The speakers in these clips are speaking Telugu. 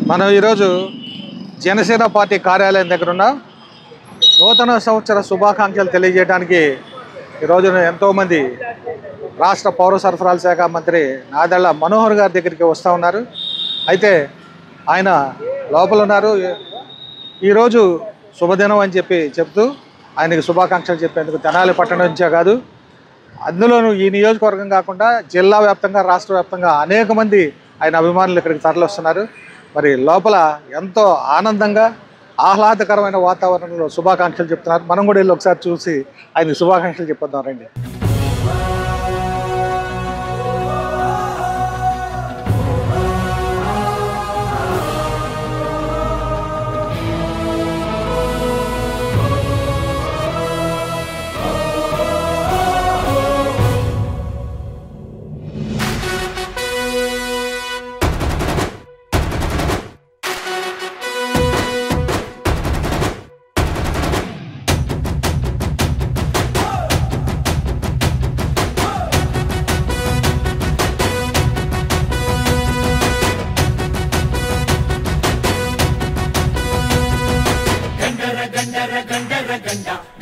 మనం ఈరోజు జనసేన పార్టీ కార్యాలయం దగ్గర ఉన్న నూతన సంవత్సర శుభాకాంక్షలు తెలియజేయడానికి ఈరోజు ఎంతోమంది రాష్ట్ర పౌర సరఫరాల శాఖ మంత్రి నాదెళ్ల మనోహర్ గారి దగ్గరికి వస్తూ ఉన్నారు. అయితే ఆయన లోపల ఉన్నారు. ఈరోజు శుభదినం అని చెప్తూ ఆయనకి శుభాకాంక్షలు చెప్పేందుకు తెనాలి పట్టణం నుంచే కాదు, అందులోనూ ఈ నియోజకవర్గం కాకుండా జిల్లా వ్యాప్తంగా రాష్ట్ర వ్యాప్తంగా అనేక మంది ఆయన అభిమానులు ఇక్కడికి తరలిస్తున్నారు. మరి లోపల ఎంతో ఆనందంగా ఆహ్లాదకరమైన వాతావరణంలో శుభాకాంక్షలు చెప్తున్నారు. మనం కూడా వెళ్ళి ఒకసారి చూసి ఆయన శుభాకాంక్షలు చెప్పొద్దాం రండి.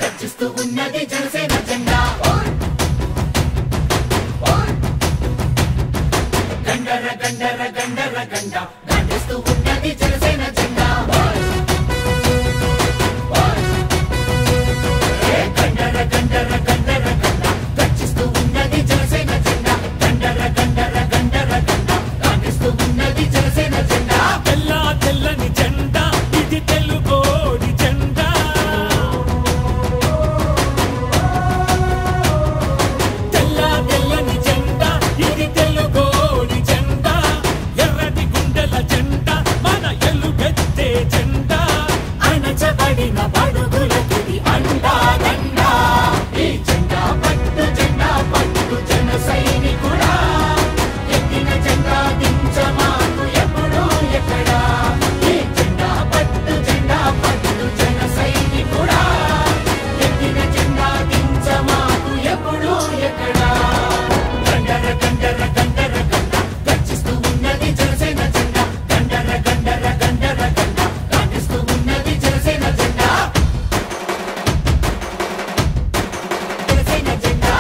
గర్జిస్తూ ఉన్నది జనసేన జెండా, గండర గండర గండర గండ గర్జిస్తూ ఉన్నది జనసేన జెండా, గండర గండర గండర గండ గర్జిస్తూ ఉన్నది జనసేన జెండా, గండర గండర గండర గండ గర్జిస్తూ ఉన్నది జనసేన జెండా. తెల్ల తెల్లని జెండా ఇది తెలుగోడి జెండా, తెల్లని జెండా ఇది తెలుగోడి జెండా, ఎర్రటి గుండెల జెండా మన ఎలుగెత్తే జెండా, అణచబడిన బడుగులకి అండా దండా. ఈ జెండా పట్టు జన సైనికుడా, ఎక్కిన జెండా దించమాకు ఎప్పుడు ఎక్కడా. ఈ జెండా పట్టు జన సైనికుడా, ఎక్కిన జెండా దించమాకు ఎప్పుడు ఎక్కడా. గండర గండర గండర గండ గర్జిస్తూ ఉన్నది జనసేన జెండా, గండర గండర గండర గండ గర్జిస్తూ ఉన్నది జనసేన జెండా, జనసేన జెండా.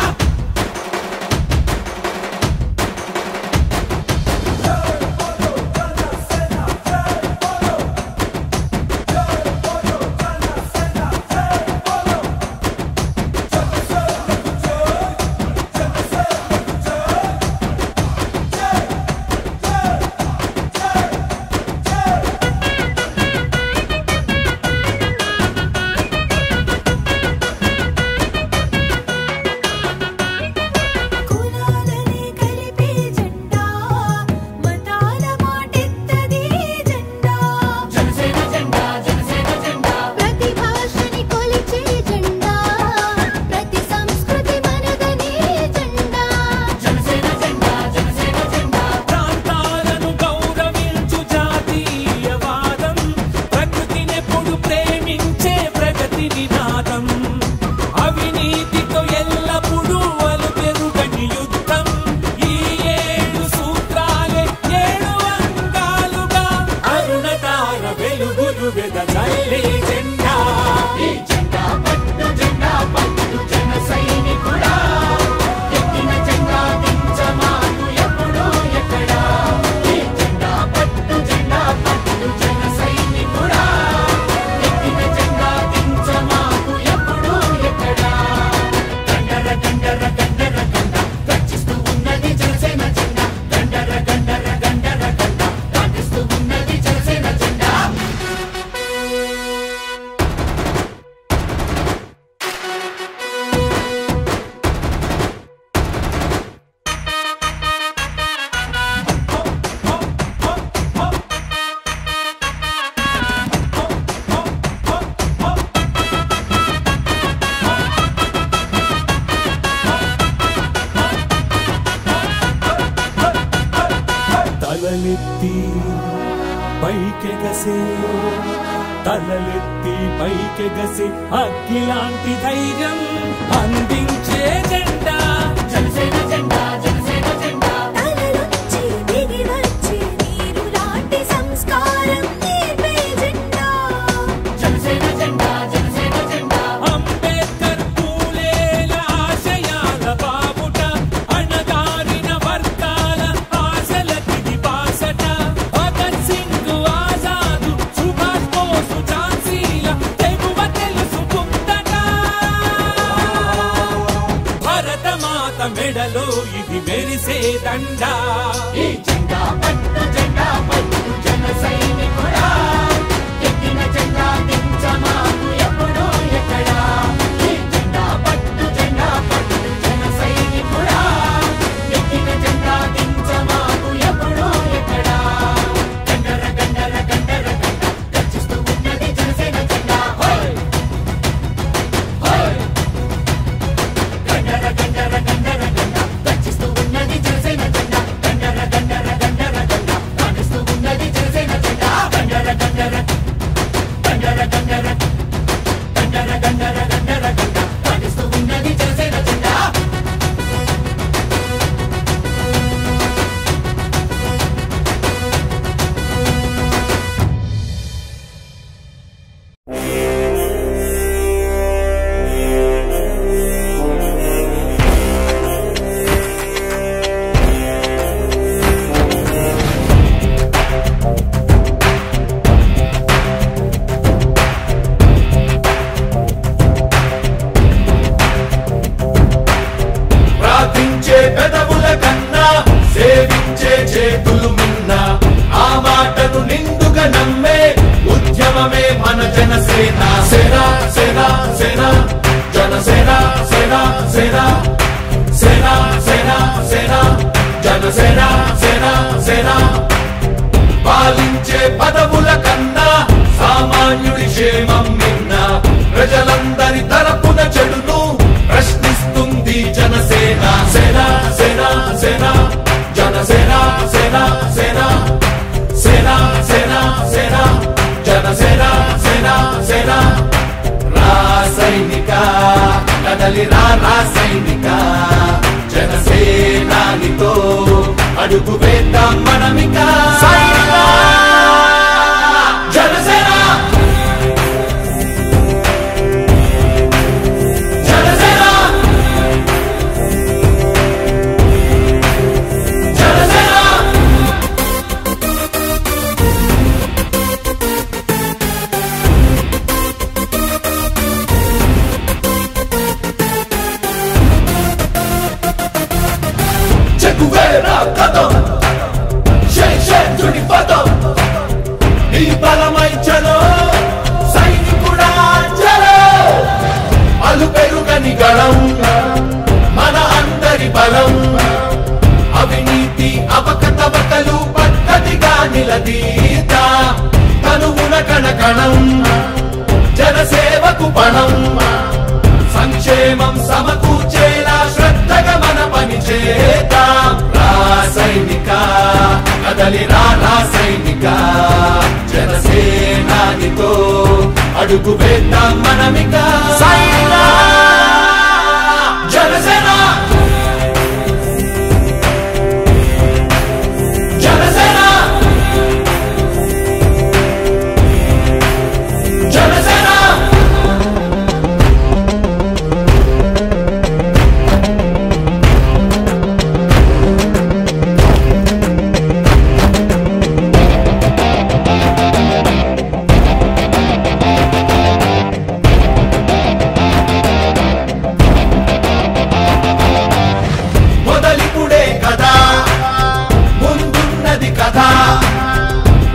తలలెత్తి పైకెగసి అగ్గిలాంటి ధైర్యం అందించే జెండా, జనసేన జెండా, జనసేన జెండా. తలలొచ్చి దిగి వచ్చే నీరు లాంటి సంస్కారం దండ ఈ జెండా పట్టు జన సైనికుడా ఎక్కిన జెండా దించమాకు ఎప్పుడో ఎక్కడా ఈ జెండా పట్టు జన సైనికుడా ఎక్కిన జెండా దించమాకు ఎప్పుడో ఎక్కడా గండర గండర గండర గండ గర్జిస్తూ ఉన్నది జనసేన జెండా హోయ్ హోయ్ గండర గండర గండర గండ గర్జిస్తూ ఉన్నది జనసేన జెండా గండర గండర గండర గండ కాంగ్రెస్తూ ఉన్నది జనసేన జెండా గండర గండర గండర గండర గండర గండర గండర గండ కాంగ్రెస్తూ ఉన్నది జనసేన జెండా ప్రార్థించే పెదవుల కన్నా సేవించే చేతులు మిన్నా ఆ మాటను నిండుగా నమ్మే ఉద్యమమే మన జనసేన సేన సేన సేన జనసేన సేన సేన సేన సేన సేన జనసేన సేన సేన పాలించే పదవుల కన్నా సామాన్యుడి క్షేమం మిన్న ప్రజలందరి తరపున చెడును ప్రశ్నిస్తుంది జనసేన సేన సేన సేన జనసేన సేన సేన సేన సేన సేన జనసేన సేన సేన రాసైనిక కదలి రాసైనిక జనసేనానితో అడుగు వేద్దాం మనమిక జనసేన జనసేన జనసేన చెగువేరా కదం శేషుడి పదం నీ బలమై చలో సైనికుడా చలో అలు పెరుగని గళం మన అందరి బలం అవినీతి అవకతవకలు పద్ధతిగా నిలదీత తనువున కణకణం జనసేవకు పణం సంక్షేమం సమకూర్చేలా శ్రద్ధగా మన పని చేద్దాం రాసైనిక కదలి రాసైనిక జనసేనానితో అడుగు వేద్దాం మనమిక జనసేన జనసేన జనసేన మొదలిపుడే కదా ముందున్నది కదా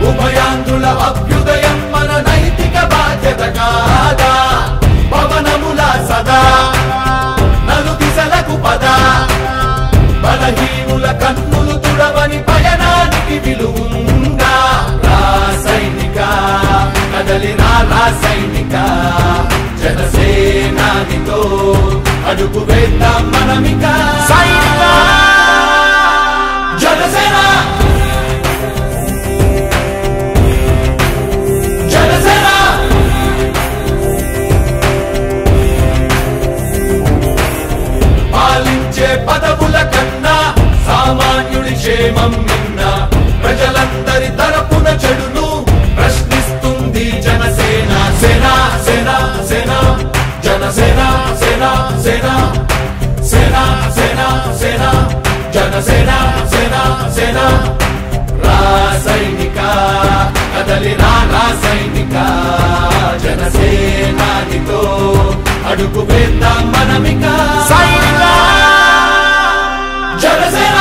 ఉభయాంధ్రుల అభ్యుదయం మన నైతిక బాధ్యత కాదా పవనముల సదా నలు దిశలకు పద బలహీనుల కన్నులు తుడవని పయనానికి విలువుందా రాసైనిక కదలి రాసైనిక జనసేనానితో అడుగు వేద్దాం మనమిక జనసేన జనసేన పాలించే పదవుల కన్నా సామాన్యుడి క్షేమం నిన్న ప్రజలందరి తరపున చెడును ప్రశ్నిస్తుంది జనసేన సేన సేన సేన జనసేన సేన సేన సేన సేన సేన జనసేన సేన సేన రాసైనిక కదలి రాసైనిక జనసేనానితో అడుగు వేద్దాం మనమిక జనసేన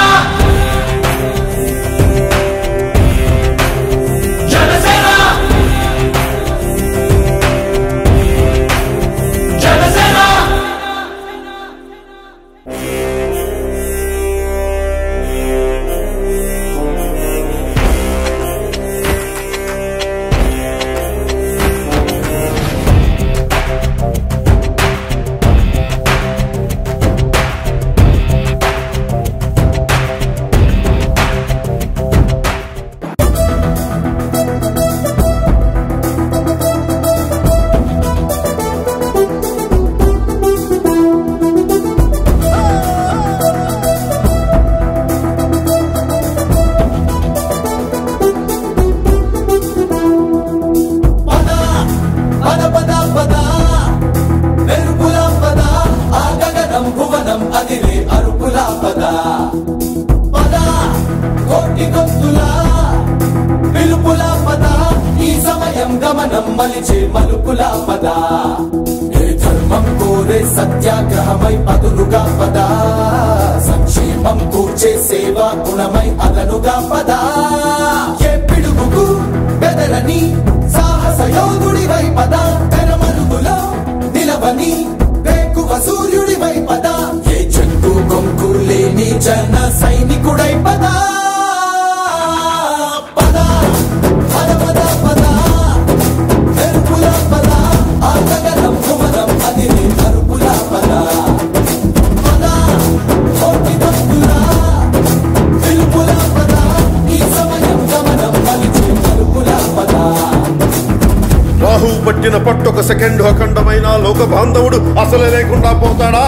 కోటి గొంతులా పిలుపుల పద ఈ సమయం గమనం మలిచే మలుపుల పద ఏ ధర్మం కోరే సత్యాగ్రహమై పదులుగా పద సంక్షేమం కూర్చే సేవా గుణమై అదనుగా పద ఏ పిడుగుకు బెదరని సాహస యోధుడివై పద తెరమరుగులో నిలవని వేకువ సూర్యుడివై పద ఏ చెట్టు కొంకు లేని జన సైనికుడై పద పద పద పద పద మెరుపుల పద ఆగగలం కుమరం అది మరుపుల పద పద కోటి భక్తుల పిలుపుల పద ఈ సమయం గమనం మలిచే మరుపుల పద రాహు పట్టిన పట్టొక సెకండ్ అఖండమైన లోక బాంధవుడు అసలే లేకుండా పోతాడా?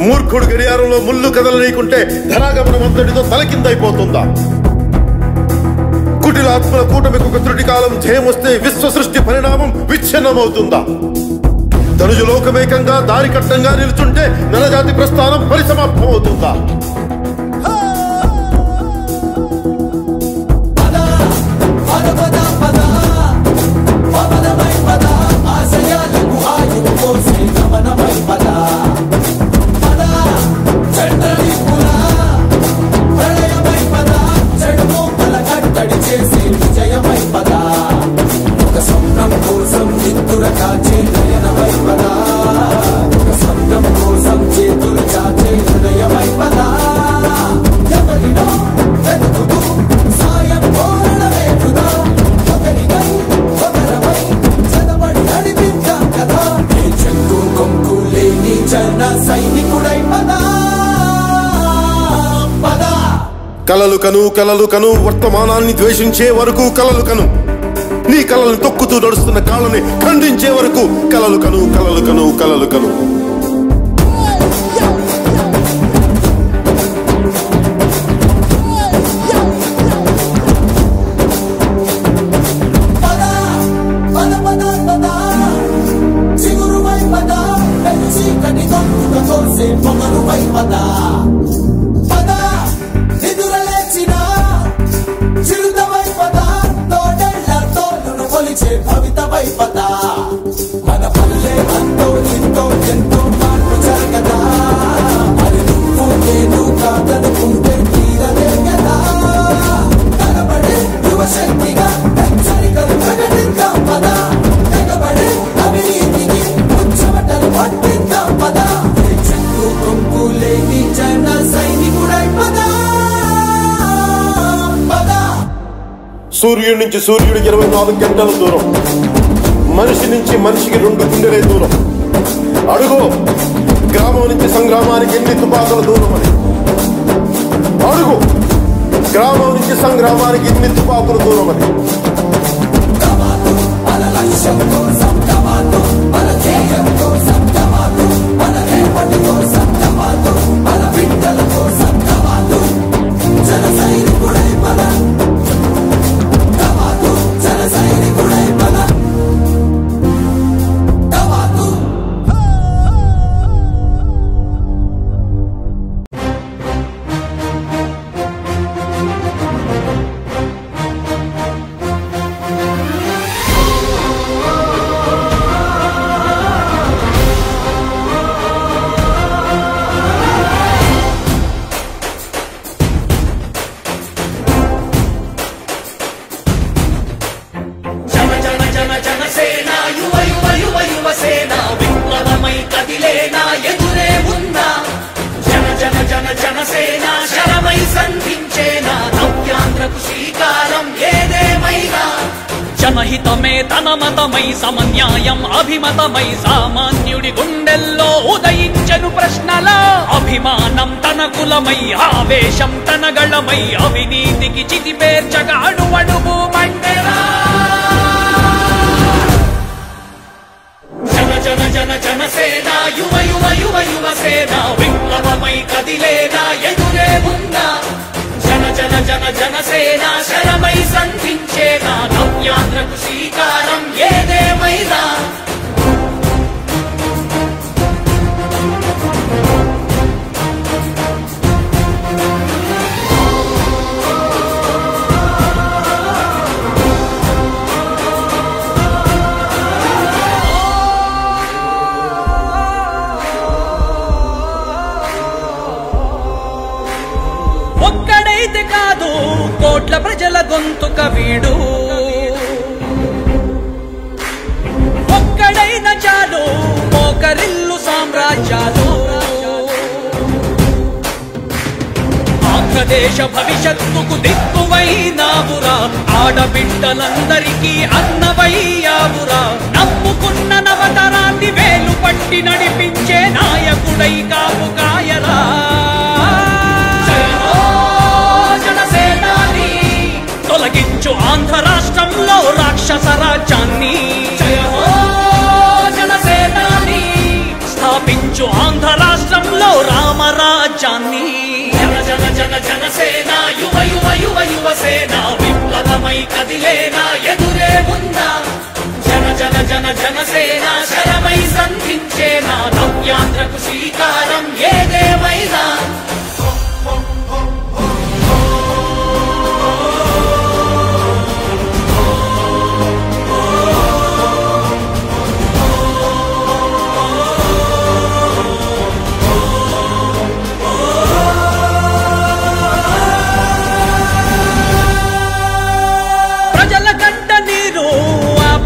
మూర్ఖుడు గడియారంలో ముళ్ళు కదలనీకుంటే ధనాగమనం అంతటితో తలకిందైపోతుందా? కుటిలాత్మల కూటమికి ఒక త్రుటి కాలం జయమొస్తే విశ్వ సృష్టి పరిణామం విచ్ఛిన్నమవుతుందా? ధనుజు లోకమేకంగా దారి కట్టంగా నిలుచుంటే నరజాతి ప్రస్థానం పరిసమాప్తం అవుతుందా? కలలు కను వర్తమానాన్ని ద్వేషించే వరకు కలలు కను, నీ కలలను తొక్కుతూ నడుస్తున్న కాళ్ళని ఖండించే వరకు కలలు కను కలలు కను కలలు కను. మన పల్లె అంతో ఎంతో ఎంతో మార్పు జరగదా, మరి నువ్వు నేను కాదనుకుంటే తీరలే కదా. కనబడే యువశక్తిగా హెచ్చరికలు ప్రకటిద్దాం పద, తెగబడే అవినీతికి ముచ్చమటలు పట్టిద్దాం పద. చెట్టు కొంపు లేని జన సైనికుడై పద పద. సూర్యుడి నుంచి సూర్యుడికి 24 గంటల దూరం, మనిషి నుంచి మనిషికి 2 గుండెలే దూరం. అడుగు గ్రామం నుంచి సంగ్రామానికి ఎన్ని తుపాకుల దూరం అని. అడుగు గ్రామం నుంచి సంగ్రామానికి ఎన్ని తుపాకుల దూరం అని. జనహితమే తన మతమై సమన్యాయం అభిమతమై సామాన్యుడి గుండెల్లో ఉదయించను ప్రశ్నల అభిమానం తన కులమై ఆవేశం తన గళమై అవినీతికి చితిపేర్చగా అడువడుగు మండెరా. జన జన జన జనసేన యువ యువ యువ యువసేన విప్లవమై కదిలేనా ఎదురే ఉందా. జన జన జన జనసేన శరమై సంధించేనా నవ్యాంధ్రకు శ్రీకారం ఏదేమైనా. ప్రజల గొంతుక వీడు ఒక్కడైన చాలు మోకరిల్లు సామ్రాజ్యాలు ఆంధ్రదేశ భవిష్యత్తుకు దిక్కువైనావురా ఆడబిడ్డలందరికీ అన్నవయ్యావురా నమ్ముకున్న నవతరాన్ని వేలు పట్టి నడిపించే నాయకుడై కాపు కాయరా జనసేనాని తొలగించు ఆంధ్ర రాష్ట్రంలో రాక్షస రాజ్యాన్ని జనసేనాని స్థాపించు ఆంధ్ర రాష్ట్రంలో రామరాజ్యాన్ని జన జన జనసేన యువ యువ యువ యువసేన విప్లవమై కదిలేనా ఎదురే ఉందా జన జన జన జనసేన శరమై సంధించేనా నవ్యాంధ్రకు శ్రీకారం ఏదేమైనా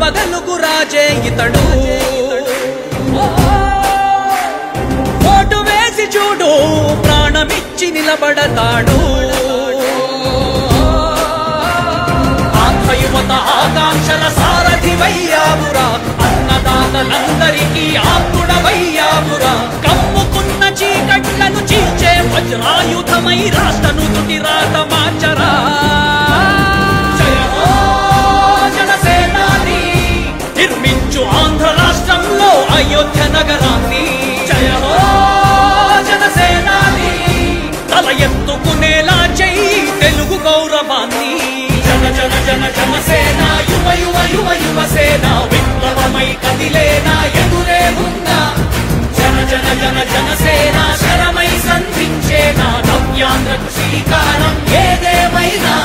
పగలుగు రాజే ఇతడు ఓటు వేసి చూడు ప్రాణమిచ్చి నిలబడతాడు ఆంధ్ర యువత ఆకాంక్షల సారథివయ్యావురా అన్నదాతలందరికీ ఆప్తుడవయ్యావురా కమ్ముకున్న చీకట్లను చీల్చే వజ్రాయుధమై రాష్ట్రను తుటి రాత మార్చరా నిర్మించు ఆంధ్ర రాష్ట్రంలో అయోధ్య నగరాన్ని జయ హో జనసేనాని తల ఎత్తుకునేలా చెయ్యి తెలుగు గౌరవాన్ని జన జన జన జనసేన యువ యువ యువ యువసేన విప్లవమై కదిలేనా ఎదురే ఉందా జన జన జన జనసేన శరమై సంధించేనా నవ్యాంధ్రకు శ్రీకారం ఏదేమైనా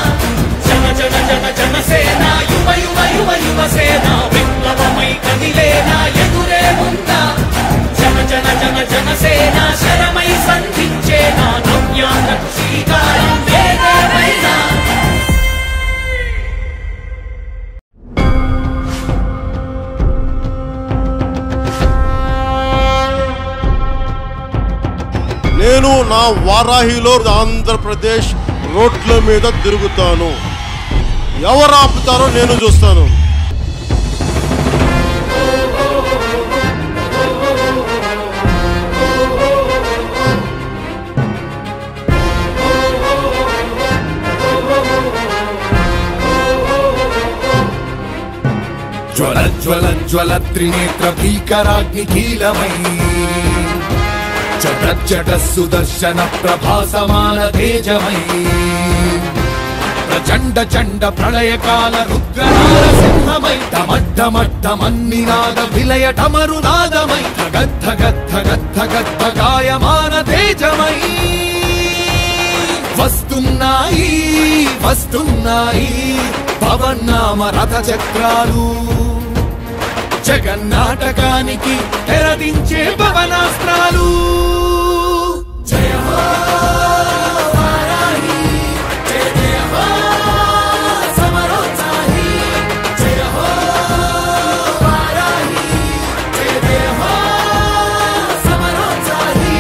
జన జన జన జనసేన యువ యువ యువ యువసేన విప్లవమై కదిలేనా ఎదురే ఉందా జన జన జన జనసేన శరమై సంధించేనా నవ్యాంధ్రకు శ్రీకారం ఏదేమైనా నేను నా వారాహిలో ఆంధ్రప్రదేశ్ రోడ్ల మీద తిరుగుతాను. ఎవరు ఆపుతారో నేను చూస్తాను. జ్వల జ్వల జ్వల త్రినేత్ర భీకరాగ్నికీలమై జట సుదర్శన ప్రభాసమాన తేజమై ప్రచండ చండ ప్రళయకాల రుద్రనారసింహమై డమడ్డమడ్డమన్నినాద విలయ డమరునాదమై గద్ధ గద్ధ గద్ధ గద్ధ గాయమాన తేజమై వస్తున్నాయి వస్తున్నాయి పవన్నామ రథ చక్రాలు జగన్నాటకానికి తెరదించే పవనాస్త్రాలు జయ హో వారాహి జయ జయ హో సమరోత్సాహి జయ హో వారాహి జయ జయ హో సమరోత్సాహి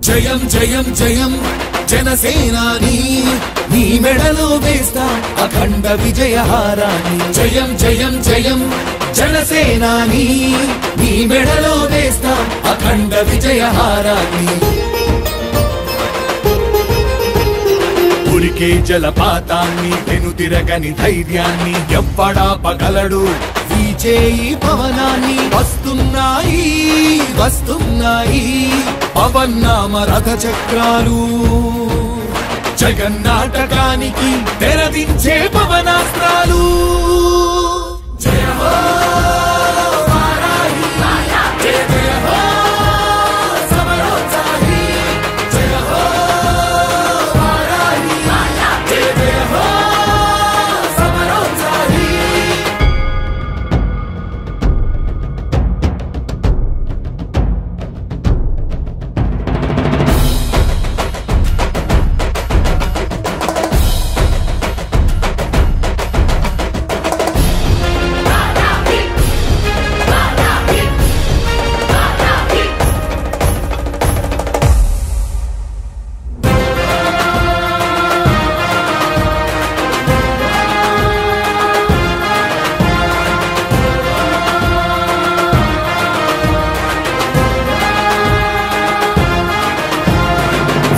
జయం జయం జయం జనసేనాని నీ మెడలో వేస్తా అఖండ విజయహారాన్ని జయం జయం జయం జనసేనాని నీ మెడలో వేస్తా అఖండ విజయహారాన్ని ఉరికే జలపాతాన్ని వెనుతిరగని ధైర్యాన్ని ఎవ్వడాపగలడు వీచే ఈ పవనాన్ని వస్తున్నాయి వస్తున్నాయి పవన్నామ రథ చక్రాలు జగన్నాటకానికి తెరదించే పవనాస్త్రాలు జయ హో వారాహి జయ జయ హో సమరోత్సాహి జయ హో వారాహి జయ జయ హో సమరోత్సాహి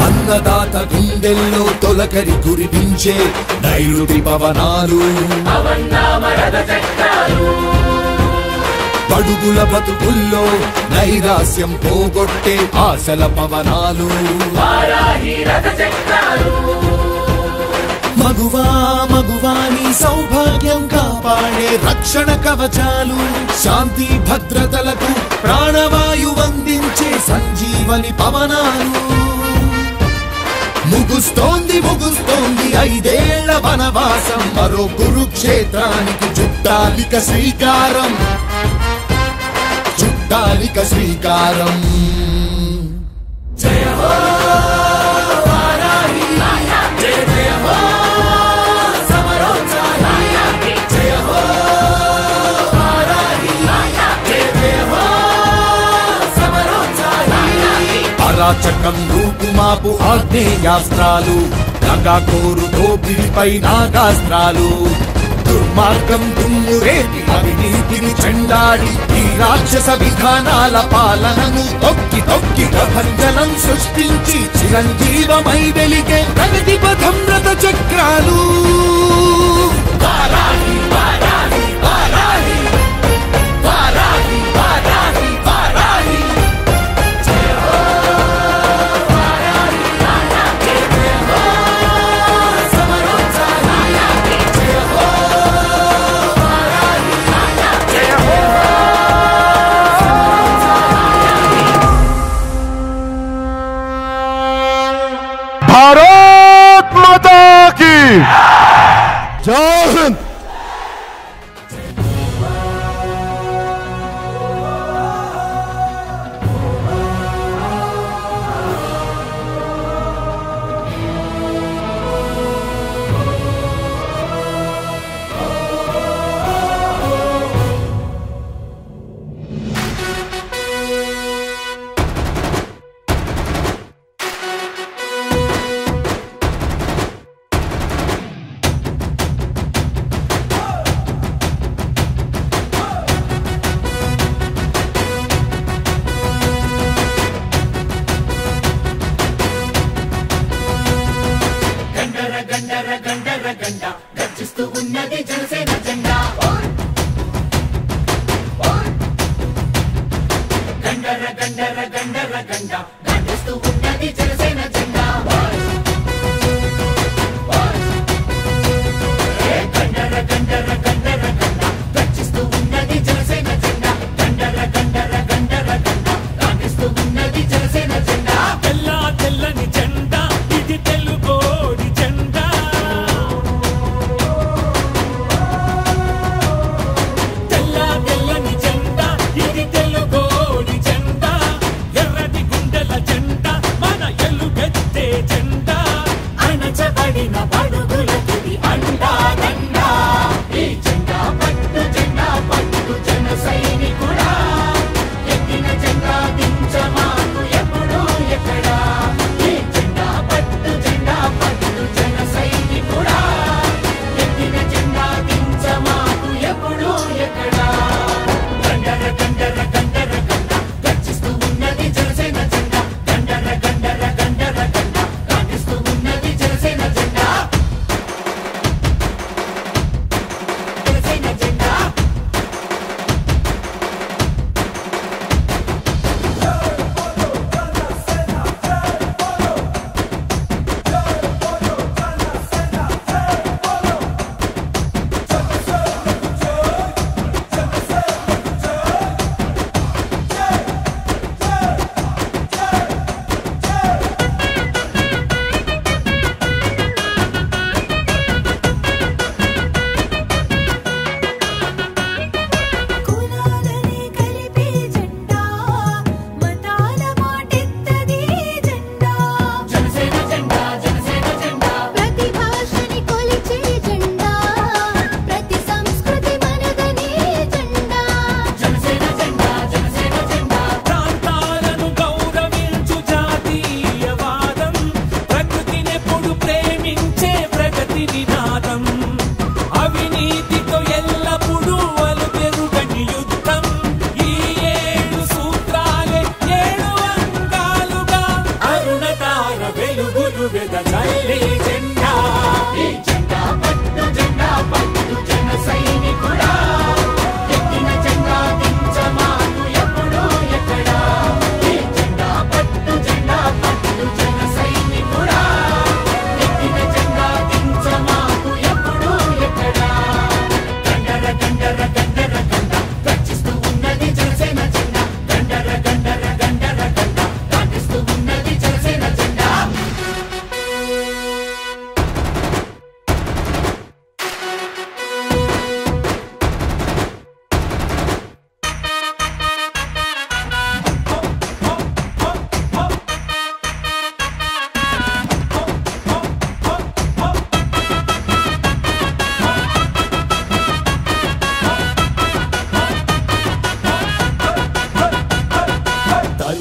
అన్నదాత గుండెల్లో తొలకరి కురిపించే నైరుతి పవనాలు పడుగుల బతుకుల్లో నైరాస్యం పోగొట్టే ఆశల పవనాలు మగువా మగువాని సౌభాగ్యం కాపాడే రక్షణ కవచాలు శాంతి భద్రతలకు ప్రాణవాయువందించే సంజీవని పవనాలు ముగుస్తోంది ముగుస్తోంది 5 ఏళ్ల వనవాసం మరో కురుక్షేత్రానికి చుట్టాలిక శ్రీకారం చుట్టాలిక శ్రీకారం జయ హో వారాహి జయ జయ హో సమరోత్సాహి జయ హో వారాహి జయ జయ హో సమరోత్సాహి అరాచకం రూపుమాపు ఆగ్నేయాస్త్రాలు నగాకోరు దోపిడిపై నాగాస్త్రాలు దుర్మార్గం దుమ్మురేటి అవినీతిని చెండాడి ఈ రాక్షస విధానాల పాలనను తొక్కి తొక్కి ప్రభంజనం సృష్టించి చిరంజీవమై వెలిగే ప్రగతి పథం రథ చక్రాలు వారాహి వారాహి వారాహి వారాహి వారాహి వారాహి జయ హో వారాహి జయ జయ హో సమరోత్సాహి జయ హో వారాహి జయ హో भारत माता की जय हिंद। గండర గండర గండర గండ గర్జిస్తూ ఉన్నది జనసేన జెండా గండర గండర గండర గండ గర్జిస్తూ ఉన్నది జనసేన జెండా గండర గండర గండర గండ గర్జిస్తూ ఉన్నది జనసేన జెండా గండర గండర గండర గండ గర్జిస్తూ ఉన్నది జనసేన జెండా తెల్ల తెల్లని జెండా ఇది తెలుగోడి జెండా తెల్ల తెల్లని జెండా ఇది తెలుగోడి జెండా ఎర్రటి గుండెల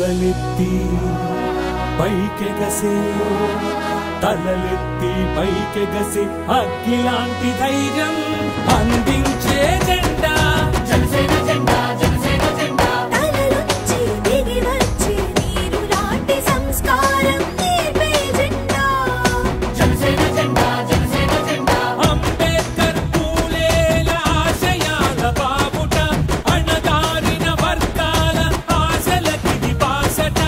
తలలెత్తి పైకెగసే తలలెత్తి పైకెగసే అగ్గిలాంటి ధైర్యం అందించే జెండా జనసేన జెండా జనసేన జెండా తలలొచ్చి దిగి వచ్చి నీరు లాంటి సంస్కారం నేర్పే జెండా జనసేన జెండా జనసేన జెండా అంబేద్కర్ పూలేల ఆశయాల బాబుట అణగారిన వర్గాల ఆశలకి బాసట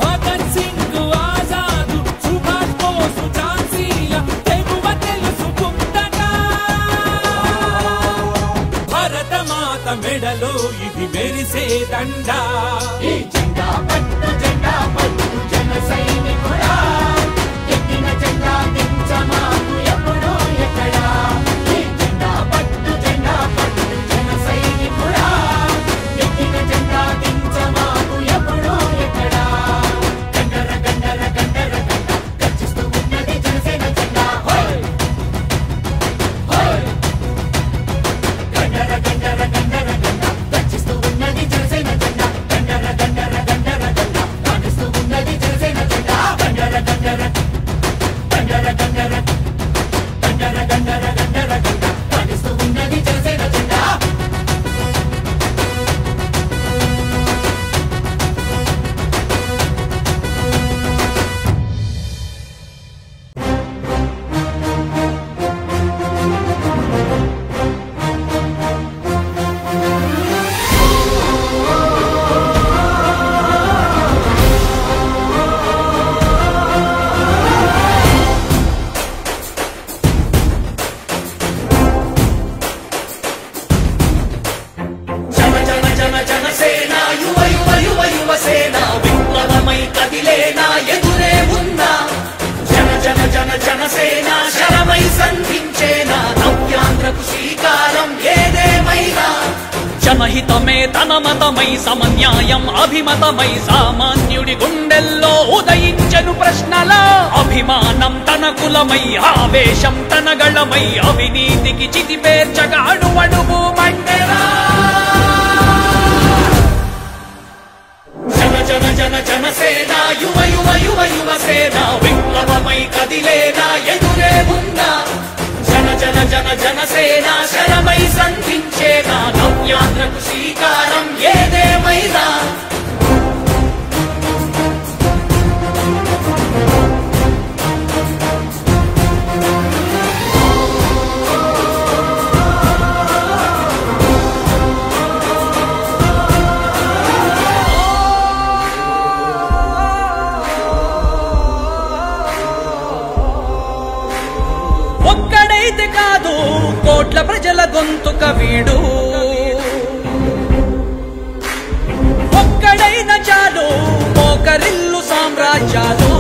భగత్ సింగ్ ఆజాదు సుభాష్ బోసు ఝాన్సీల తెగువ తెలుసుకుందట భరతమాత మెడలో ఇది మెరిసే దండా ఈ జెండా పట్టు జన సైనికుడా ఎక్కిన జెండా దించమాకు ఎప్పుడో ఎక్కడా ఈ జెండా పట్టు జన సైనికుడా ఎక్కిన జెండా దించమాకు ఎప్పుడో ఎక్కడా గండర గండర గండర గండ గర్జిస్తూ ఉన్నది జనసేన జెండా హోయ్ హోయ్ గండర గండర గండర గండ గర్జిస్తూ ఉన్నది జనసేన జెండా గండర గండర గండర గండ కానిస్తూ ఉన్నది జనసేన జెండా గండర గండర గండర గండర గండర గండర గండర గండ కానిస్తూ ఉన్నది జనసేన జెండా జనసేన యువ యువ యువ యువసేన విప్లవమై కదిలేనా ఎదురే ఉన్నా జనసేన శరమై సంధించేనా నవ్యాంధ్రకు శ్రీకారం ఏదేమైనా జనహితమే తన మతమై సమన్యాయం అభిమతమై సామాన్యుడి గుండెల్లో ఉదయించను ప్రశ్నల అభిమానం తన కులమై ఆవేశం తన గళమై అవినీతికి చితిపేర్చగా అడువడుగు మండెరా జనసేన యువ యువ యువ యువసేన విప్లవమై కదిలేనా ఎదురే ఉన్నా జనసేన శరమై సంధించేనా నవ్యాంధ్రకు శ్రీకారం ఏదేమైనా ఒక్కడైతే కాదు కోట్ల ప్రజల గొంతుక వీడు ఒక్కడైన చాలు మోకరిల్లు సామ్రాజ్యాలు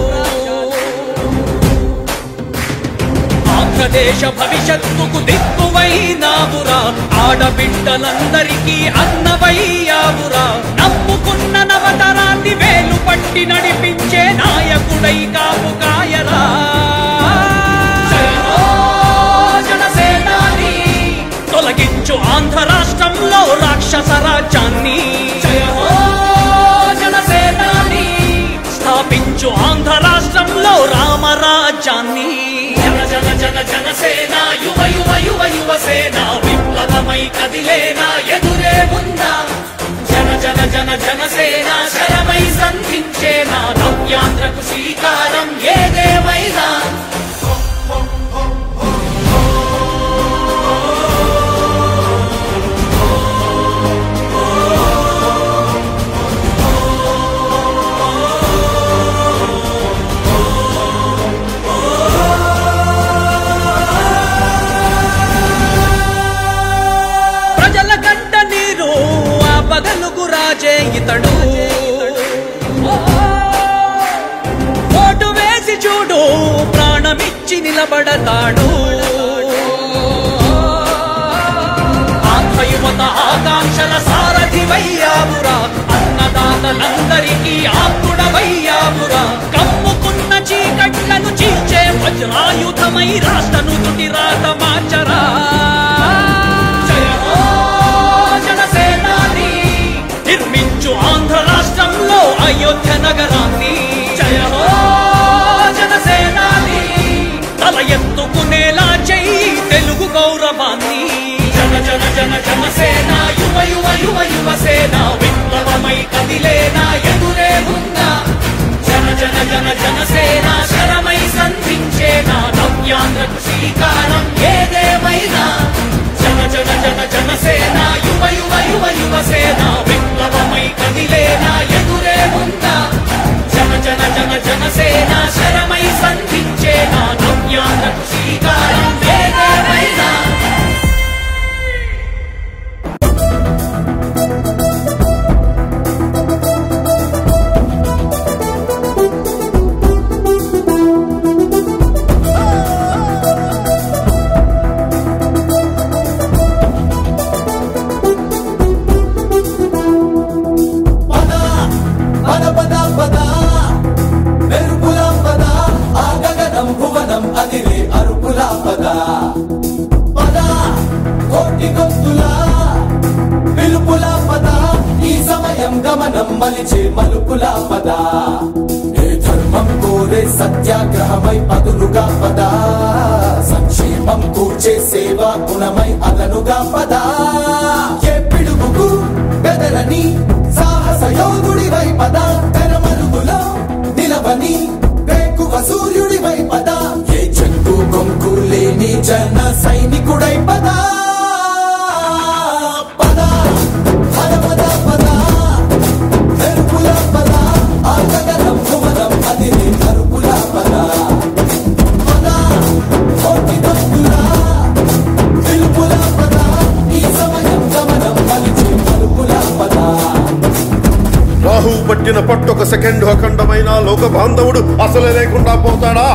ఆంధ్రదేశ భవిష్యత్తుకు దిక్కువైనావురా ఆడబిడ్డలందరికీ అన్నవయ్యావురా నమ్ముకున్న నవతరాన్ని వేలు పట్టి నడిపించే నాయకుడై కాపు కాయరా తొలగించు ఆంధ్ర రాష్ట్రంలో రాక్షస రాజ్యాన్ని జనసేనాని స్థాపించు ఆంధ్ర రాష్ట్రంలో రామరాజ్యాన్ని జనసేన యువ యువ యువ యువసేన విప్లవమై కదిలేనా ఎదురే ఉందా జనసేన శరమై సంధించేనా నవ్యాంధ్రకు శ్రీకారం ఏదేమైనా పగలుగు రాజే ఇతడు ఓటు వేసి చూడు ప్రాణమిచ్చి నిలబడతాడు ఆంధ్ర యువత ఆకాంక్షల సారథివయ్యావురా అన్నదాతలందరికీ ఆత్ముడవయ్యావురా కమ్ముకున్న చీకట్లను చీల్చే వజ్రాయుధమై రాష్ట్రను తుటి రాత మార్చరా నిర్మించు ఆంధ్ర రాష్ట్రంలో అయోధ్య గమనం మలిచే మలుపులా పద ఏ ధర్మం కోరే సత్యాగ్రహమై పదులుగా పద సంక్షేమం కూర్చే సేవా గుణమై అదనుగా పద ఏ పిడుగుకు బెదరని సాహస యోధుడివై పద తెరమరుగులో నిలవని వేకువ సూర్యుడివై పద ఏ చెక్కు కొంకు లేని జన సైనికుడై పద పద పద పద పద మెరుపుల పద ఆగగలం కుమరం అది నీ మరుపుల పద పద కోటి భక్తుల పిలుపుల పద ఈ సమయం గమనం మలిచే మరుపుల పద రాహు పట్టిన పట్టొక సెకండ్ అఖండమైన లోక బాంధవుడు అసలే లేకుండా పోతాడా?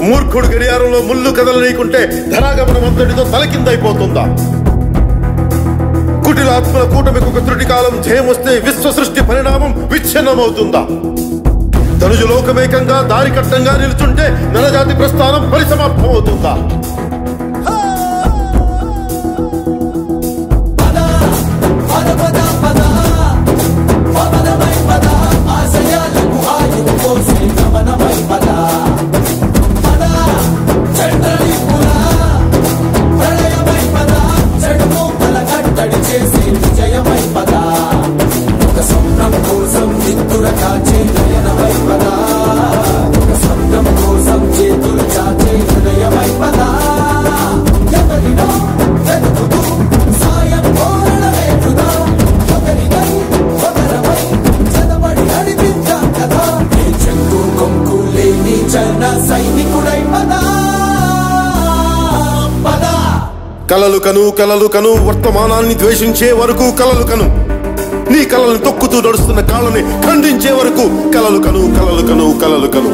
మూర్ఖుడు గడియారంలో ముళ్ళు కదలనీకుంటే ధరాగమనం అంతటితో తలకిందైపోతుందా? కుటిలాత్మల కూటమికి ఒక త్రుటి కాలం జయమొస్తే విశ్వ సృష్టి పరిణామం విచ్ఛిన్నమవుతుందా? తనుజు లోకమేకంగా దారికట్టంగా నిలుచుంటే నరజాతి ప్రస్థానం పరిసమాప్తమవుతుందా? కలలు కను వర్తమానాన్ని ద్వేషించే వరకు కలలు కను, నీ కలలను తొక్కుతూ నడుస్తున్న కాళ్ళని ఖండించే వరకు కలలు కను కలలు కను కలలు కను.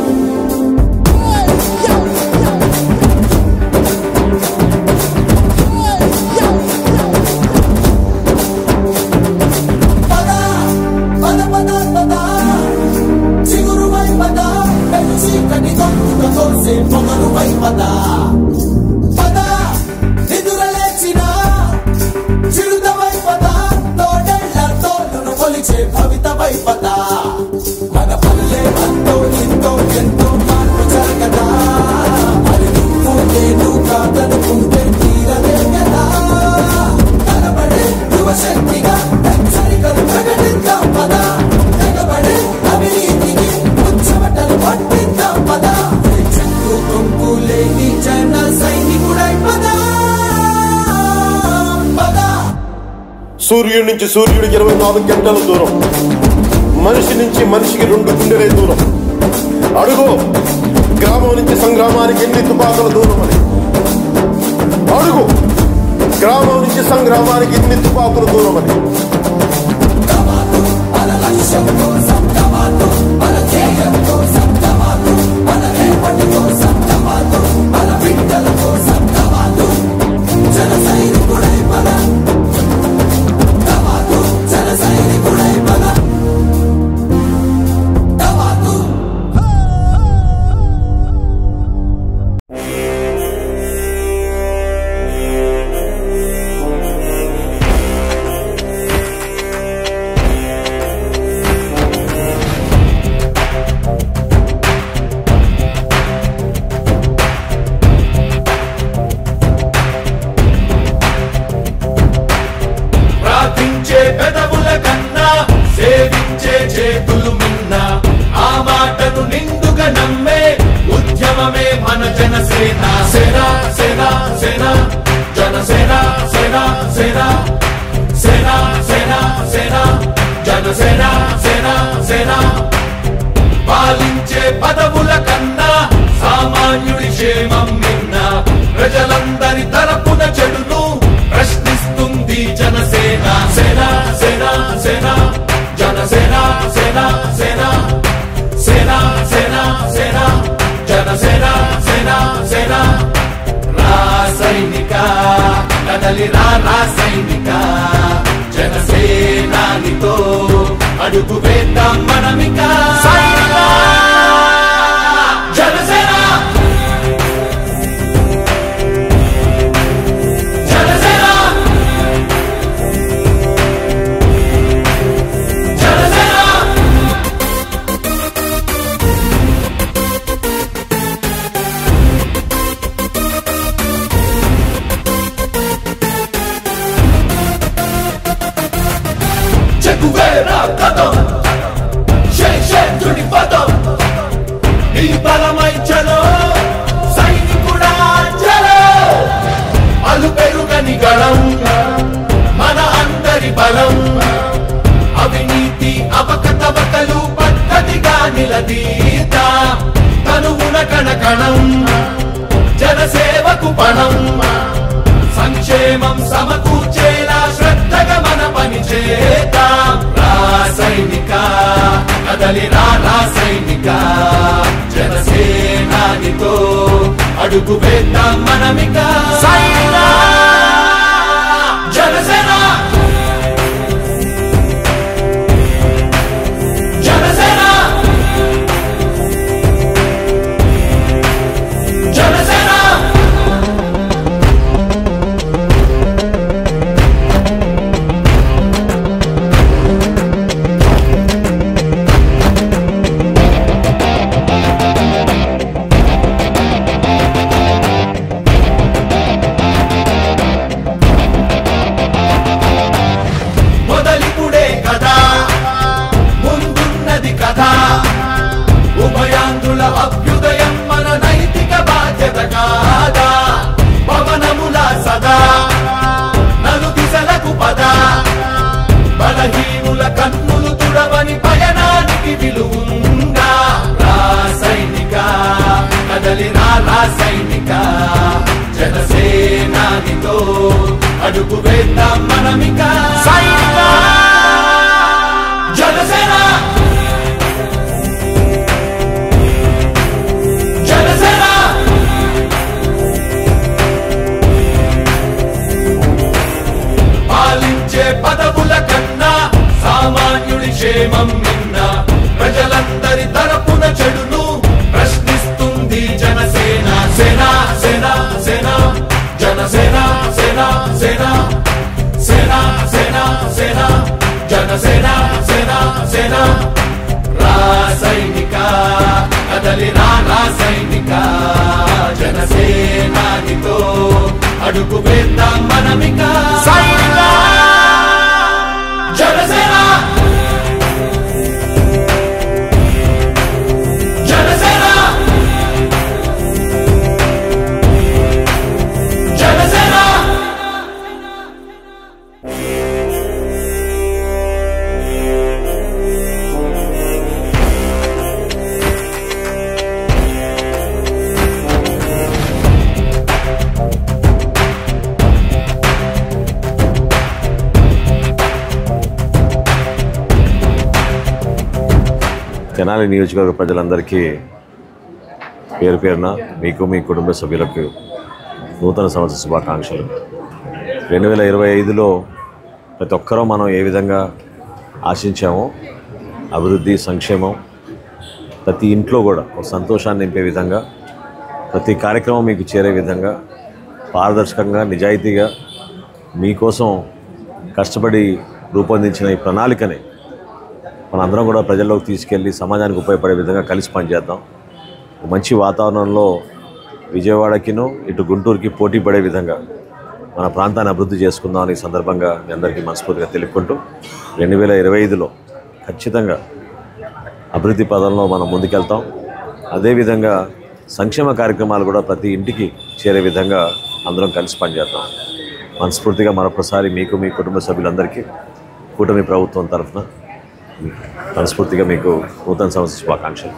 మన పల్లె అంతో ఎంతో ఎంతో మార్పు జరగదా, మరి నువ్వు నేను కాదనుకుంటే తీరదే కదా. కనబడే యువశక్తిగా హెచ్చరికలు ప్రకటిద్దాం పద, తెగబడే అవినీతికి ఉచ్చమటలు పట్టిద్దాం పద. చెక్కు కొంపు లేని జన సైనికుడై పద పద. సూర్యుడి నుంచి సూర్యుడు 24 గంటల దూరం, మనిషి నుంచి మనిషికి 2 గుండెలే దూరం. అడుగు గ్రామం నుంచి సంగ్రామానికి ఎన్ని తుపాకుల దూరం అని. అడుగు గ్రామం నుంచి సంగ్రామానికి ఎన్ని తుపాకుల దూరం అని. పాలించే పదవుల కన్నా సామాన్యుడి క్షేమం నిన్న, ప్రజలందరి తరపున చెడును ప్రశ్నిస్తుంది జనసేన. సేన సేన సేన జనసేన సేన సేన సేన సేన సేన జనసేన సేన సేన. రాసైనిక కదలి రాసైనిక, జనసేనానితో అడుగు వేద్దాం మనమిక. జనసేన జనసేన చెగువేరా కథం శేషేంద్రుడి పదం నీ బలమై చలో సైనికుడా చలో అలు పెరుగని గళం మన అందరి బలం అవినీతి అవకతవకలు పద్ధతిగా నిలదీత తనువున కణకణం జనసేవకు పణం సంక్షేమం సమకూర్చేలా శ్రద్ధగా మన పని చేద్దాం రాసైనిక కదలి రాసైనిక జనసేనానితో అడుగు వేద్దాం మనమిక జనసేన జనసేన జనసేన మొదలిపుడే కదా ముందున్నది కదా ఉభయాంధ్రుల అభ్యుదయం మన నైతిక బాధ్యత కాదా పవనముల సదా నలు దిశలకు పద బలహీనుల కన్నులు తుడవని పయనానికి విలువుందా రాసైనిక కదలి రాసైనిక జనసేనానితో అడుగు వేద్దాం మనమిక జనసేన జనసేన పాలించే పదవుల కన్నా సామాన్యుడి క్షేమం నిన్న ప్రజలందరి తరపున చెడును ప్రశ్నిస్తుంది జనసేన సేన సేన సేన జనసేన సేన సేన సేన సేన సేన జనసేన సేన సేన రాసైనిక కదలి రాసైనిక జనసేనానితో అడుగు వేద్దాం మనమిక జనసేన జనసేన జనసేన తెనాలి నియోజకవర్గ ప్రజలందరికీ పేరు పేరున మీకు మీ కుటుంబ సభ్యులకు నూతన సంవత్సర శుభాకాంక్షలు. 2025లో ప్రతి ఒక్కరూ మనం ఏ విధంగా ఆశించామో అభివృద్ధి సంక్షేమం ప్రతి ఇంట్లో కూడా ఒక సంతోషాన్ని నింపే విధంగా ప్రతి కార్యక్రమం మీకు చేరే విధంగా పారదర్శకంగా నిజాయితీగా మీకోసం కష్టపడి రూపొందించిన ఈ ప్రణాళికని మనందరం కూడా ప్రజల్లోకి తీసుకెళ్ళి సమాజానికి ఉపయోగపడే విధంగా కలిసి పనిచేద్దాం. మంచి వాతావరణంలో విజయవాడకిను ఇటు గుంటూరుకి పోటీ పడే విధంగా మన ప్రాంతాన్ని అభివృద్ధి చేసుకుందాం అనే సందర్భంగా మీ అందరికీ మనస్ఫూర్తిగా తెలుపుకుంటూ 2025లో ఖచ్చితంగా అభివృద్ధి పదంలో మనం ముందుకెళ్తాం. అదేవిధంగా సంక్షేమ కార్యక్రమాలు కూడా ప్రతి ఇంటికి చేరే విధంగా అందరం కలిసి పనిచేద్దాం. మనస్ఫూర్తిగా మరొకసారి మీకు మీ కుటుంబ సభ్యులందరికీ కూటమి ప్రభుత్వం తరఫున మనస్ఫూర్తిగా మీకు నూతన సంవత్సర శుభాకాంక్షలు.